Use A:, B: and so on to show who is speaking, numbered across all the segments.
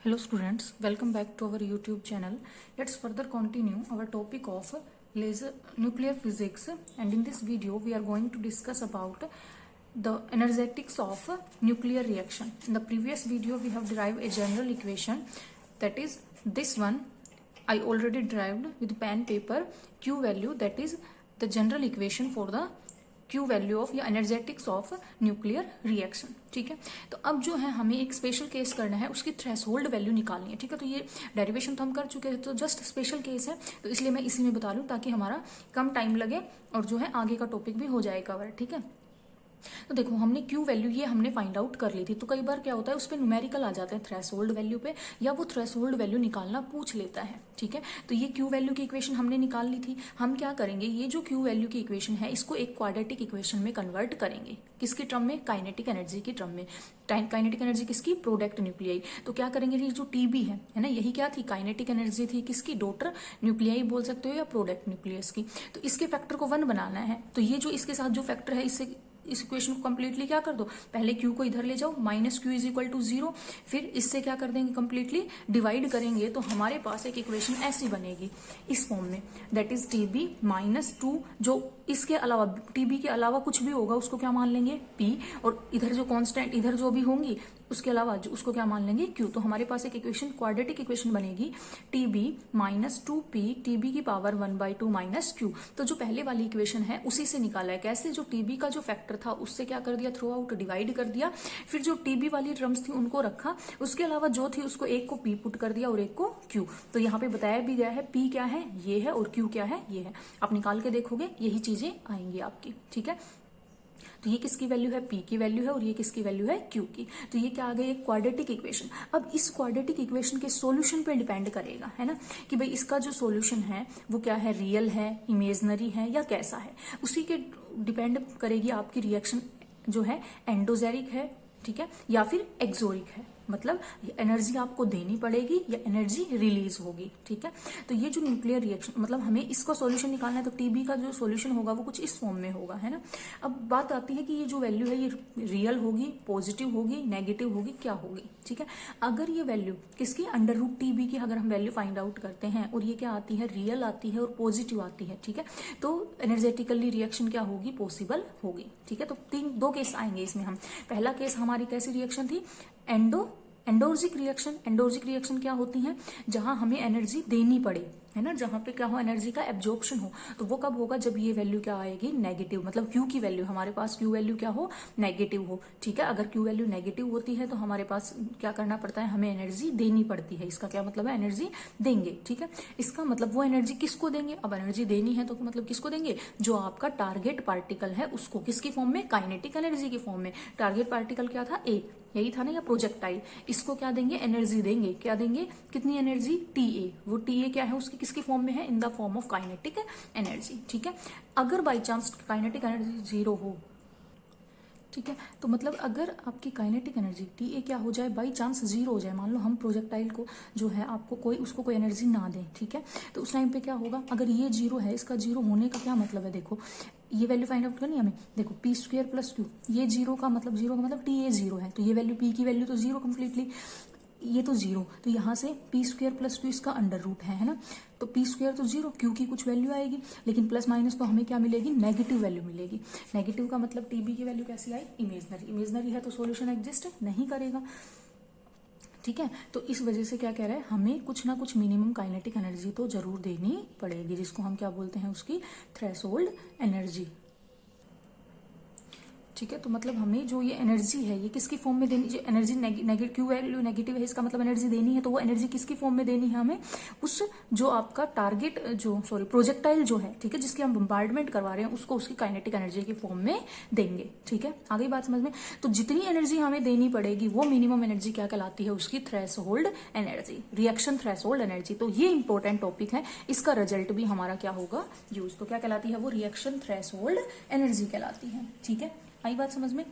A: Hello students, welcome back to our YouTube channel. Let's further continue our topic of laser nuclear physics, and in this video we are going to discuss about the energetics of nuclear reaction. In the previous video we have derived a general equation, that is this one I already derived with pen paper. Q value, that is the general equation for the Q value of या energetics of nuclear reaction. ठीक है, तो अब जो है हमें एक special case करना है, उसकी थ्रेशोल्ड वैल्यू निकालनी है। ठीक है, तो ये डेरिवेशन तो हम कर चुके हैं, तो जस्ट स्पेशल केस है, तो इसलिए मैं इसी में बता लूं ताकि हमारा कम टाइम लगे और जो है आगे का टॉपिक भी हो जाए कवर। ठीक है, तो देखो हमने Q वैल्यू ये हमने फाइंड आउट कर ली थी। तो कई बार क्या होता है उस पर न्यूमेरिकल आ जाते हैं थ्रेशोल्ड वैल्यू पे, या वो थ्रेशोल्ड वैल्यू निकालना पूछ लेता है। ठीक है, तो ये Q वैल्यू की इक्वेशन हमने निकाल ली थी। हम क्या करेंगे, ये जो Q वैल्यू की इक्वेशन है इसको एक क्वाड्रेटिक इक्वेशन में कन्वर्ट करेंगे। किसकी टर्म में? काइनेटिक एनर्जी की टर्म में। काइनेटिक एनर्जी किसकी? Product nuclei. तो क्या करेंगे, ये जो TB है ना, यही क्या थी? काइनेटिक एनर्जी थी किसकी? डॉटर न्यूक्लियाई बोल सकते हो या प्रोडक्ट न्यूक्लियस की। तो इसके फैक्टर को 1 बनाना है, तो ये जो इसके साथ जो फैक्टर है इससे इस इक्वेशन को कंप्लीटली क्या कर दो, पहले Q को इधर ले जाओ, minus Q is equal to 0, फिर इससे क्या कर देंगे, कंप्लीटली डिवाइड करेंगे, तो हमारे पास एक इक्वेशन ऐसी बनेगी इस फॉर्म में, दैट इज TB माइनस 2, जो इसके अलावा TB के अलावा कुछ भी होगा उसको क्या मान लेंगे, P, और इधर जो कांस्टेंट इधर जो भी होंगी उसके अलावा जो उसको क्या मान लेंगे, Q। तो हमारे पास एक इक्वेशन क्वाड्रेटिक इक्वेशन बनेगी TB माइनस 2P TB की पावर 1/2 माइनस Q। तो जो पहले वाली इक्वेशन है उसी से निकाला है। कैसे? जो TB का जो फैक्टर था उससे क्या कर दिया, थ्रू आउट डिवाइड कर दिया, फिर जो TB वाली टर्म्स थी उनको रखा, उसके अलावा जो थी उसको एक को P पुट कर दिया और एक को Q। तो यहाँ पे बताया भी गया है P क्या है, ये है, और Q क्या है, ये है। आप निकाल के देखोगे यही चीजें आएंगी आपकी। ठीक है, तो ये किसकी वैल्यू है, P की वैल्यू है, और ये किसकी वैल्यू है, Q की। तो ये क्या आ गई, एक क्वाड्रेटिक इक्वेशन। अब इस क्वाड्रेटिक इक्वेशन के सॉल्यूशन पे डिपेंड करेगा, है ना, कि भाई इसका जो सॉल्यूशन है वो क्या है, रियल है, इमेजनरी है, या कैसा है। उसी के डिपेंड करेगी आपकी रिएक्शन जो है एंडोजेरिक है, ठीक है, या फिर एक्सोरिक है। मतलब एनर्जी आपको देनी पड़ेगी या एनर्जी रिलीज होगी। ठीक है, तो ये जो न्यूक्लियर रिएक्शन, मतलब हमें इसका सॉल्यूशन निकालना है, तो TB का जो सॉल्यूशन होगा वो कुछ इस फॉर्म में होगा, है ना। अब बात आती है कि ये जो वैल्यू है ये रियल होगी, पॉजिटिव होगी, नेगेटिव होगी, क्या होगी। ठीक है, अगर ये वैल्यू किसकी, अंडर रूट TB की अगर हम वैल्यू फाइंड आउट करते हैं और ये क्या आती है, रियल आती है और पॉजिटिव आती है, ठीक है, तो एनर्जेटिकली रिएक्शन क्या होगी, पॉसिबल होगी। ठीक है, तो दो केस आएंगे इसमें। हम पहला केस हमारी कैसी रिएक्शन थी, एंडोर्जिक रिएक्शन। एंडोर्जिक रिएक्शन क्या होती है, जहां हमें एनर्जी देनी पड़े, है ना, जहां पे क्या हो, एनर्जी का एब्जॉर्प्शन हो। तो वो कब होगा, जब ये वैल्यू क्या आएगी, नेगेटिव, मतलब Q की वैल्यू, हमारे पास Q वैल्यू क्या हो, नेगेटिव हो। ठीक है, अगर Q वैल्यू नेगेटिव होती है तो हमारे पास क्या करना पड़ता है, हमें एनर्जी देनी पड़ती है। इसका क्या मतलब है, एनर्जी देंगे। ठीक है, इसका मतलब वो एनर्जी किसको देंगे, अब एनर्जी देनी है तो मतलब किसको देंगे, जो आपका टारगेट पार्टिकल है उसको। किसकी फॉर्म में, काइनेटिक एनर्जी की फॉर्म में। टारगेट पार्टिकल क्या था, A, यही था ना, या प्रोजेक्टाइल। इसको क्या देंगे, एनर्जी देंगे। क्या देंगे, कितनी एनर्जी, TA। वो TA क्या है, उसकी किसकी फॉर्म में है, in the form of kinetic energy. ठीक है, अगर बाई चांस काइनेटिक एनर्जी 0 हो, ठीक है, तो मतलब अगर आपकी काइनेटिक एनर्जी TA क्या हो जाए, बाई चांस 0 हो जाए, मान लो हम प्रोजेक्टाइल को जो है आपको उसको कोई एनर्जी ना दें, ठीक है, तो उस टाइम पे क्या होगा, अगर ये 0 है, इसका 0 होने का क्या मतलब है, देखो ये वैल्यू फाइंड आउट करनी है हमें। देखो P² + Q, ये 0 का मतलब TA 0 है, तो ये वैल्यू P की वैल्यू तो 0 कंप्लीटली, ये तो 0, तो यहाँ से P² + Q इसका अंडर रूट है ना, तो P² तो 0, Q की कुछ वैल्यू आएगी, लेकिन प्लस माइनस तो हमें क्या मिलेगी, नेगेटिव वैल्यू मिलेगी। नेगेटिव का मतलब TB की वैल्यू कैसी आई, इमेजनरी। इमेजनरी है तो सॉल्यूशन एग्जिस्ट नहीं करेगा। ठीक है, तो इस वजह से क्या कह रहा है, हमें कुछ ना कुछ मिनिमम काइनेटिक एनर्जी तो जरूर देनी पड़ेगी, जिसको हम क्या बोलते हैं, उसकी थ्रेशोल्ड एनर्जी। ठीक है, तो मतलब हमें जो ये एनर्जी है ये किसकी फॉर्म में देनी, जो एनर्जी Q वैल्यू नेगेटिव है, इसका मतलब एनर्जी देनी है, तो वो एनर्जी किसकी फॉर्म में देनी है हमें, उस जो आपका टारगेट प्रोजेक्टाइल जो है, ठीक है, जिसकी हम बम्बार्डमेंट करवा रहे हैं उसको उसकी काइनेटिक एनर्जी की फॉर्म में देंगे। ठीक है, आ गई बात समझ में। तो जितनी एनर्जी हमें देनी पड़ेगी वो मिनिमम एनर्जी क्या कहलाती है, उसकी threshold energy, reaction threshold energy. तो ये इंपॉर्टेंट टॉपिक है, इसका रिजल्ट भी हमारा क्या होगा, यूज। तो क्या कहलाती है वो, रिएक्शन थ्रेशोल्ड एनर्जी कहलाती है। ठीक है, आई बात समझ में।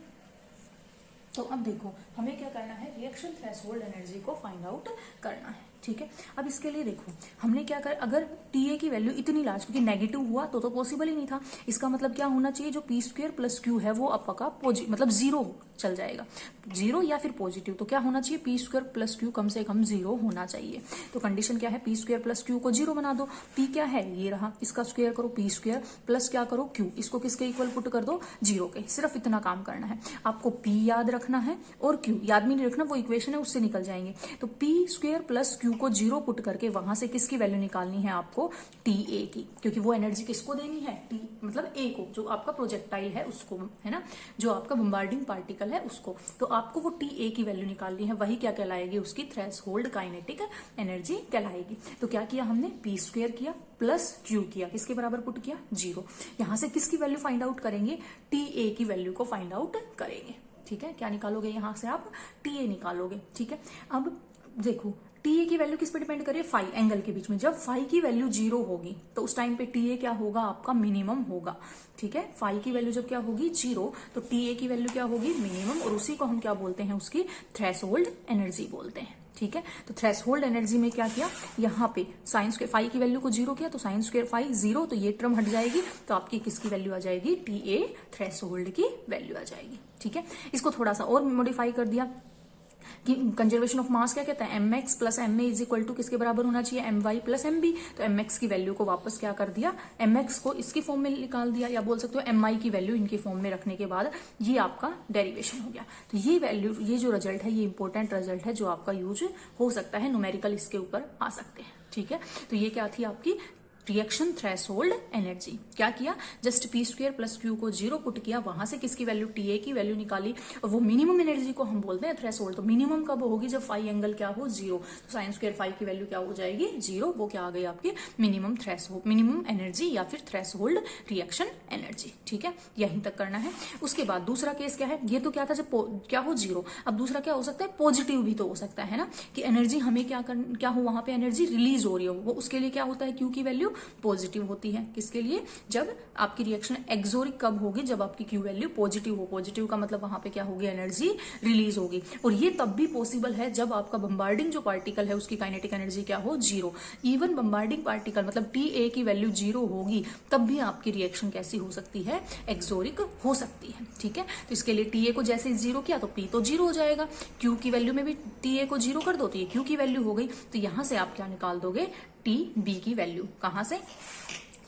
A: तो अब देखो हमें क्या करना है, रिएक्शन थ्रेशोल्ड एनर्जी को फाइंड आउट करना है। ठीक है, अब इसके लिए देखो हमने क्या कर, अगर TA की वैल्यू इतनी लार्ज, क्योंकि नेगेटिव हुआ तो पॉसिबल ही नहीं था, इसका मतलब क्या होना चाहिए, जो P² + Q है वो आपका मतलब 0 चल जाएगा, 0 या फिर पॉजिटिव। तो क्या होना चाहिए, P² + Q कम से कम 0 होना चाहिए। तो कंडीशन क्या है, P² + Q को 0 बना दो। P क्या है, ये रहा, इसका स्क्वायर करो, P² प्लस क्या करो, Q, इसको किसके इक्वल पुट कर दो, 0 के। सिर्फ इतना काम करना है आपको, P याद रखना है और Q याद भी नहीं रखना, वो इक्वेशन है उससे निकल जाएंगे। तो P² + Q को 0 पुट करके वहां से किसकी वैल्यू निकालनी है आपको, TA की, क्योंकि वो एनर्जी किसको देनी है, T मतलब A को, जो आपका प्रोजेक्टाइल है उसको, है ना, जो आपका बम्बार्डिंग पार्टिकल है उसको। तो आपको वो TA की वैल्यू निकालनी है, वही क्या कहलाएगी, उसकी थ्रेशोल्ड काइनेटिक एनर्जी कहलाएगी। तो क्या किया हमने, P² किया प्लस Q किया, किसके बराबर पुट किया, 0। यहां से किसकी वैल्यू फाइंड आउट करेंगे, TA की वैल्यू को फाइंड आउट करेंगे। ठीक है, क्या निकालोगे, यहां से आप TA निकालोगे। ठीक है, अब देखो TA की वैल्यू किस पे डिपेंड करिए, फाई एंगल के बीच में। जब फाई की वैल्यू 0 होगी तो उस टाइम पे TA क्या होगा, आपका मिनिमम होगा। ठीक है, फाई की वैल्यू जब क्या होगी, 0, तो TA की वैल्यू क्या होगी, मिनिमम, और उसी को हम क्या बोलते हैं, उसकी थ्रेशोल्ड एनर्जी बोलते हैं। ठीक है, तो थ्रेशोल्ड एनर्जी में क्या किया, यहाँ पे साइन² फाई की वैल्यू को 0 किया, तो sin² फाई 0, तो ये टर्म हट जाएगी, तो आपकी किसकी वैल्यू आ जाएगी, TA थ्रेशोल्ड की वैल्यू आ जाएगी। ठीक है, इसको थोड़ा सा और मॉडिफाई कर दिया कि कंजर्वेशन ऑफ मास क्या कहता है, mx + ma = किसके बराबर होना चाहिए, my + mb। तो mx की वैल्यू को वापस क्या कर दिया, mx को इसकी फॉर्म में निकाल दिया, या बोल सकते हो mi की वैल्यू इनकी फॉर्म में रखने के बाद ये आपका डेरिवेशन हो गया। तो ये वैल्यू, ये जो रिजल्ट है, ये इंपॉर्टेंट रिजल्ट है जो आपका यूज हो सकता है, न्यूमेरिकल इसके ऊपर आ सकते हैं। ठीक है, तो ये क्या थी आपकी रिएक्शन थ्रेशोल्ड एनर्जी। क्या किया, जस्ट P² + Q को 0 पुट किया, वहां से किसकी वैल्यू, TA की वैल्यू निकाली, और वो मिनिमम एनर्जी को हम बोलते हैं थ्रेशोल्ड। तो मिनिमम कब होगी, जब फाई एंगल क्या हो, 0। तो sin² फाई की वैल्यू क्या हो जाएगी, 0। वो क्या आ गई आपकी मिनिमम थ्रेशोल्ड, मिनिमम एनर्जी या फिर थ्रेशोल्ड रिएक्शन एनर्जी। ठीक है, यहीं तक करना है। उसके बाद दूसरा केस क्या है, ये तो क्या था, जब क्या हो, 0। अब दूसरा क्या हो सकता है, पॉजिटिव भी तो हो सकता है ना, कि एनर्जी हमें क्या हो, वहां पे एनर्जी रिलीज हो रही हो, वो उसके लिए क्या होता है, Q की वैल्यू पॉजिटिव होती है। किसके लिए, जब आपकी रिएक्शन एक्सोरिक कब होगी, जब आपकी Q वैल्यू पॉजिटिव हो। पॉजिटिव का मतलब वहां पे क्या होगी, एनर्जी रिलीज होगी। और ये तब भी पॉसिबल है जब आपका बम्बार्डिंग जो पार्टिकल है उसकी काइनेटिक एनर्जी क्या हो, 0। इवन बम्बार्डिंग पार्टिकल मतलब TA की वैल्यू 0 होगी, तब भी आपकी रिएक्शन कैसी हो सकती है, एक्सोरिक हो सकती है। ठीक है, तो इसके लिए TA को जैसे 0 किया तो P तो 0 हो जाएगा, Q की वैल्यू में भी TA को 0 कर दो तो ये Q की वैल्यू हो गई। तो यहां से आप क्या निकाल दोगे, TB की वैल्यू, कहां से,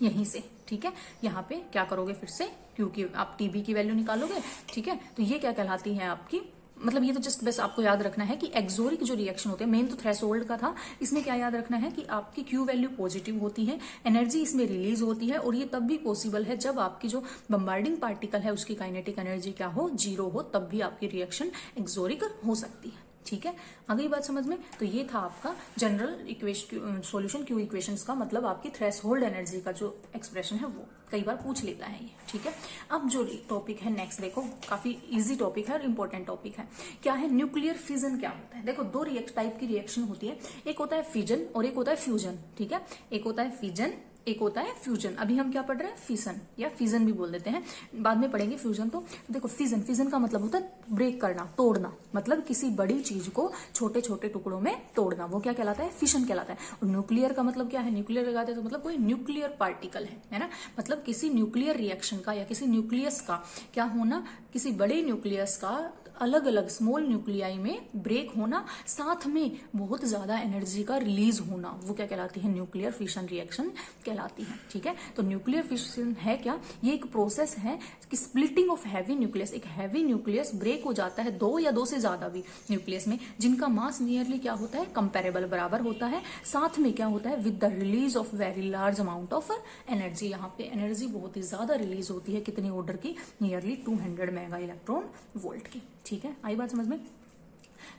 A: यहीं से। ठीक है, यहाँ पे क्या करोगे, फिर से क्योंकि आप TB की वैल्यू निकालोगे। ठीक है, तो ये क्या कहलाती है आपकी, मतलब ये तो जस्ट बस आपको याद रखना है कि एक्सोरिक जो रिएक्शन होते हैं, मेन तो थ्रेशोल्ड का था, इसमें क्या याद रखना है कि आपकी Q वैल्यू पॉजिटिव होती है, एनर्जी इसमें रिलीज होती है, और ये तब भी पॉसिबल है जब आपकी जो बम्बार्डिंग पार्टिकल है उसकी काइनेटिक एनर्जी क्या हो, 0 हो, तब भी आपकी रिएक्शन एक्सोरिक हो सकती है। ठीक है, आ गई बात समझ में। तो ये था आपका general equation solution Q equations का, मतलब आपकी थ्रेशोल्ड एनर्जी का जो एक्सप्रेशन है वो कई बार पूछ लेता है ये। ठीक है, अब जो टॉपिक है नेक्स्ट देखो, काफी इजी टॉपिक है और इंपॉर्टेंट टॉपिक है। क्या है, न्यूक्लियर फिजन क्या होता है। देखो दो टाइप की रिएक्शन होती है, एक होता है फिजन और एक होता है फ्यूजन। ठीक है, एक होता है फिजन, एक होता है फ्यूजन। अभी हम क्या पढ़ रहे हैं, फिशन या फिजन भी बोल देते हैं, बाद में पढ़ेंगे फ्यूजन। तो देखो फिजन का मतलब होता है ब्रेक करना, तोड़ना, मतलब किसी बड़ी चीज को छोटे छोटे टुकड़ों में तोड़ना, वो क्या कहलाता है, फिशन कहलाता है। और न्यूक्लियर का मतलब क्या है, न्यूक्लियर लगाते हैं तो मतलब कोई न्यूक्लियर पार्टिकल है ना, मतलब किसी न्यूक्लियर रिएक्शन का या किसी न्यूक्लियस का क्या होना, किसी बड़े न्यूक्लियस का अलग अलग स्मॉल न्यूक्लियाई में ब्रेक होना, साथ में बहुत ज्यादा एनर्जी का रिलीज होना, वो क्या कहलाती है, न्यूक्लियर फिशन रिएक्शन कहलाती है। ठीक है, तो न्यूक्लियर फिशन है क्या, ये एक प्रोसेस है कि स्प्लिटिंग ऑफ हैवी न्यूक्लियस, एक हैवी न्यूक्लियस ब्रेक हो जाता है, दो या दो से ज्यादा भी न्यूक्लियस में, जिनका मास नियरली क्या होता है, कंपेरेबल, बराबर होता है, साथ में क्या होता है, with the release of very large amount of energy. यहाँ पे एनर्जी बहुत ही ज्यादा रिलीज होती है, कितनी ऑर्डर की, नियरली 200 मेगा इलेक्ट्रॉन वोल्ट की। ठीक है, आई बात समझ में।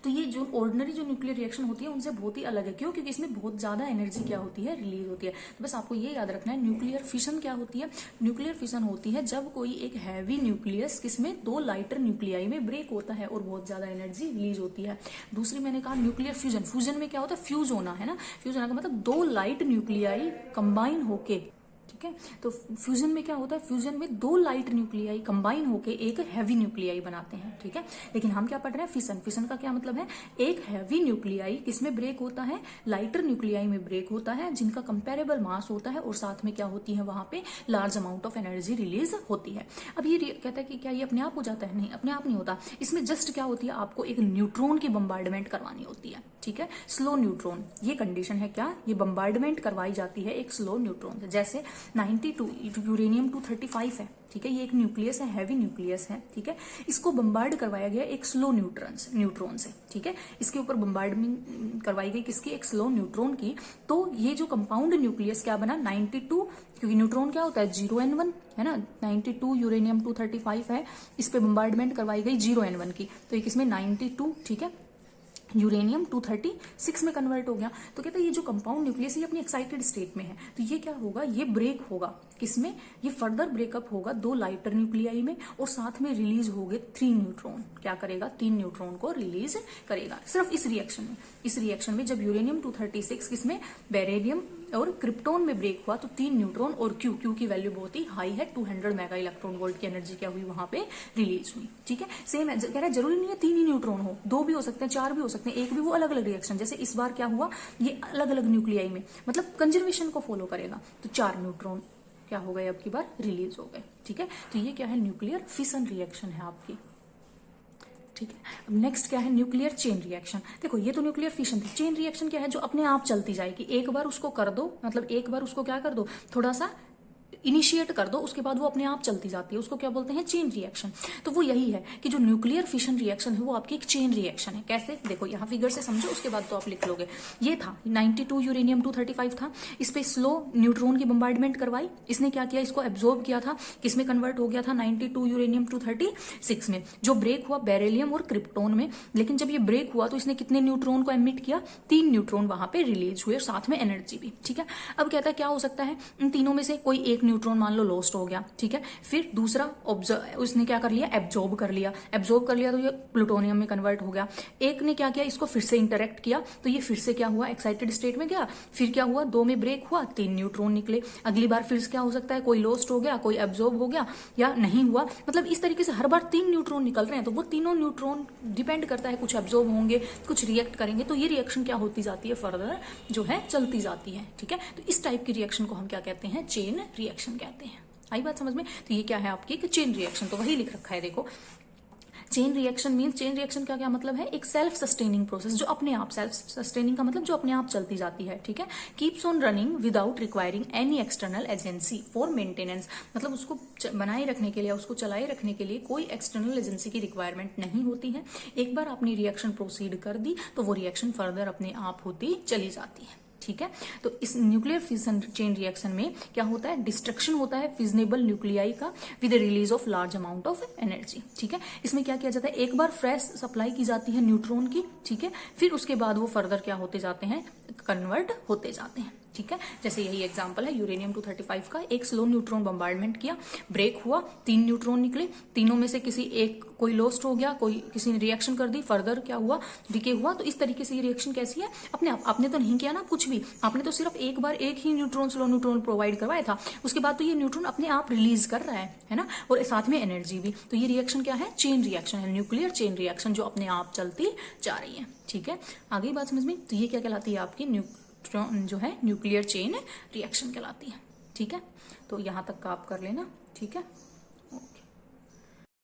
A: तो ये जो ऑर्डिनरी जो न्यूक्लियर रिएक्शन होती है उनसे बहुत ही अलग है, क्यों, क्योंकि इसमें बहुत ज्यादा एनर्जी क्या होती है, रिलीज होती है। तो बस आपको ये याद रखना है, न्यूक्लियर फिशन क्या होती है, न्यूक्लियर फिशन होती है जब कोई एक हैवी न्यूक्लियस किसमें, दो लाइटर न्यूक्लियाई में ब्रेक होता है और बहुत ज्यादा एनर्जी रिलीज होती है। दूसरी मैंने कहा न्यूक्लियर फ्यूजन, फ्यूजन में क्या होता है, फ्यूज होना, है ना, फ्यूज होना का मतलब दो लाइट न्यूक्लियाई कंबाइन होके ठीक है। तो फ्यूजन में क्या होता है, फ्यूजन में दो लाइट न्यूक्लियाई कंबाइन होकर एक हैवी न्यूक्लियाई बनाते हैं। ठीक है, लेकिन हम क्या पढ़ रहे हैं, फिशन। फिशन का क्या मतलब है, एक हैवी न्यूक्लियाई किसमें ब्रेक होता है, लाइटर न्यूक्लियाई में ब्रेक होता है, जिनका कंपेरेबल मास होता है और साथ में क्या होती है, वहां पे large amount of energy release होती है। अब ये कहता है कि क्या ये अपने आप हो जाता है, नहीं, अपने आप नहीं होता। इसमें जस्ट क्या होती है, आपको एक न्यूट्रॉन की बम्बार्डमेंट करवानी होती है। ठीक है, स्लो न्यूट्रॉन, ये कंडीशन है क्या, ये बम्बार्डमेंट करवाई जाती है एक स्लो न्यूट्रॉन से। जैसे 92 यूरेनियम 235 है। ठीक है, ये एक न्यूक्लियस है, हैवी न्यूक्लियस है। ठीक है, इसको बम्बार्ड करवाया गया एक स्लो न्यूट्रॉन से। ठीक है, इसके ऊपर बम्बार्डमेंट करवाई गई किसकी, एक स्लो न्यूट्रॉन की। तो ये जो कंपाउंड न्यूक्लियस क्या बना, 92, क्योंकि न्यूट्रॉन क्या होता है 0n1 है ना, 92 यूरेनियम 235 है, इस पे बम्बार्डमेंट करवाई गई 0n1 की, तो एक इसमें 92, ठीक है, यूरेनियम 236 में कन्वर्ट हो गया। तो कहते हैं ये जो कंपाउंड न्यूक्लियस है ये अपनी एक्साइटेड स्टेट में है, तो ये क्या होगा, ये ब्रेक होगा किसमें, ये फर्दर ब्रेकअप होगा दो लाइटर न्यूक्लियाई में, और साथ में रिलीज हो गए 3 न्यूट्रॉन। क्या करेगा, 3 न्यूट्रॉन को रिलीज करेगा सिर्फ इस रिएक्शन में। इस रिएक्शन में जब यूरेनियम 236 किसमें, बेरिलियम और क्रिप्टोन में ब्रेक हुआ, तो 3 न्यूट्रॉन और क्यू की वैल्यू बहुत ही हाई है, 200 मेगा इलेक्ट्रॉन वोल्ट की एनर्जी क्या हुई वहां पे रिलीज हुई। ठीक है, सेम है, कह रहा है जरूरी नहीं है 3 ही न्यूट्रॉन हो, 2 भी हो सकते हैं, 4 भी हो सकते हैं, एक भी, वो अलग अलग रिएक्शन। जैसे इस बार क्या हुआ, ये अलग अलग न्यूक्लियाई में, मतलब कंजर्वेशन को फॉलो करेगा, तो 4 न्यूट्रॉन क्या हो गए, अब की बार रिलीज हो गए। ठीक है, तो ये क्या है, न्यूक्लियर फिशन रिएक्शन है आपकी। ठीक है, अब नेक्स्ट क्या है, न्यूक्लियर चेन रिएक्शन। देखो ये तो न्यूक्लियर फिशन थी, चेन रिएक्शन क्या है, जो अपने आप चलती जाएगी। एक बार उसको कर दो, मतलब एक बार उसको क्या कर दो, थोड़ा सा इनिशिएट कर दो, उसके बाद वो अपने आप चलती जाती है, उसको क्या बोलते हैं, चेन रिएक्शन। तो वो यही है कि जो न्यूक्लियर फिशन रिएक्शन है वो आपकी एक चेन रिएक्शन है। कैसे, देखो यहाँ फिगर से समझो, उसके बाद तो आप लिख लोगे। ये था 92 यूरेनियम 235 था, इस पे स्लो न्यूट्रॉन की बम्बार्डमेंट करवाई, इसने क्या किया, इसको एब्जॉर्ब किया था, किसमें कन्वर्ट हो गया था, 92 यूरेनियम 236 में। जो ब्रेक हुआ बेरिलियम और क्रिप्टोन में, लेकिन जब ये ब्रेक हुआ तो इसने कितने न्यूट्रॉन को एमिट किया, 3 न्यूट्रॉन वहां पे रिलीज हुए, साथ में एनर्जी भी। ठीक है, अब कहता है क्या हो सकता है, इन तीनों में से कोई एक न्यूट्रॉन मान लो लॉस्ट हो गया। ठीक है, फिर दूसरा उसने क्या कर लिया, एब्जॉर्ब कर लिया तो ये प्लूटोनियम में कन्वर्ट हो गया। एक ने क्या किया, इसको फिर से इंटरेक्ट किया, तो ये फिर से क्या हुआ, एक्साइटेड स्टेट में गया, फिर क्या हुआ, 2 में ब्रेक हुआ, 3 न्यूट्रॉन निकले। अगली बार फिर क्या हो सकता है, कोई लॉस्ट हो गया, कोई एब्जॉर्ब हो गया, या नहीं हुआ। मतलब इस तरीके से हर बार 3 न्यूट्रॉन निकल रहे हैं, तो वो तीनों न्यूट्रॉन डिपेंड करता है, कुछ एब्जॉर्ब होंगे, कुछ रिएक्ट करेंगे, तो ये रिएक्शन क्या होती जाती है, फर्दर जो है चलती जाती है। ठीक है, तो इस टाइप की रिएक्शन को हम क्या कहते हैं, चेन रिएक्शन कहते हैं। आई बात समझ में, तो ये क्या है आपकी एक चेन रिएक्शन, तो वही लिख रखा है देखो। Chain reaction means, chain reaction का क्या मतलब है, एक सेल्फ सस्टेनिंग प्रोसेस, जो अपने आप, सेल्फ सस्टेनिंग का मतलब जो अपने आप चलती जाती है। ठीक है, keeps on running without requiring any external agency for maintenance, मतलब उसको बनाए रखने के लिए, उसको चलाए रखने के लिए कोई एक्सटर्नल एजेंसी की रिक्वायरमेंट नहीं होती है। एक बार आपने रिएक्शन प्रोसीड कर दी तो वो रिएक्शन फर्दर अपने आप होती चली जाती है। ठीक है, तो इस न्यूक्लियर फिशन चेन रिएक्शन में क्या होता है, डिस्ट्रक्शन होता है फिजनेबल न्यूक्लियाई का with release of large amount of energy. ठीक है, इसमें क्या किया जाता है, एक बार फ्रेश सप्लाई की जाती है न्यूट्रॉन की। ठीक है, फिर उसके बाद वो फर्दर क्या होते जाते हैं, कन्वर्ट होते जाते हैं। ठीक है, जैसे यही एग्जांपल है यूरेनियम 235 का, एक स्लो न्यूट्रॉन बम्बार्डमेंट किया, ब्रेक हुआ, 3 न्यूट्रॉन निकले, तीनों में से किसी एक, कोई लॉस्ट हो गया, कोई किसी ने रिएक्शन कर दी, फर्दर क्या हुआ, डिके हुआ। तो इस तरीके से ये रिएक्शन कैसी है, अपने आप, आपने तो नहीं किया ना कुछ भी, आपने तो सिर्फ एक बार एक ही न्यूट्रॉन, स्लो न्यूट्रॉन प्रोवाइड करवाया था, उसके बाद तो ये न्यूट्रॉन अपने आप रिलीज कर रहा है ना, और साथ में एनर्जी भी। तो ये रिएक्शन क्या है, चेन रिएक्शन है, न्यूक्लियर चेन रिएक्शन, जो अपने आप चलती जा रही है। ठीक है, आगे बात समझ में, तो ये क्या कहलाती है आपकी जो है न्यूक्लियर चेन रिएक्शन कहलाती है। ठीक है, तो यहां तक का आप कर लेना। ठीक है।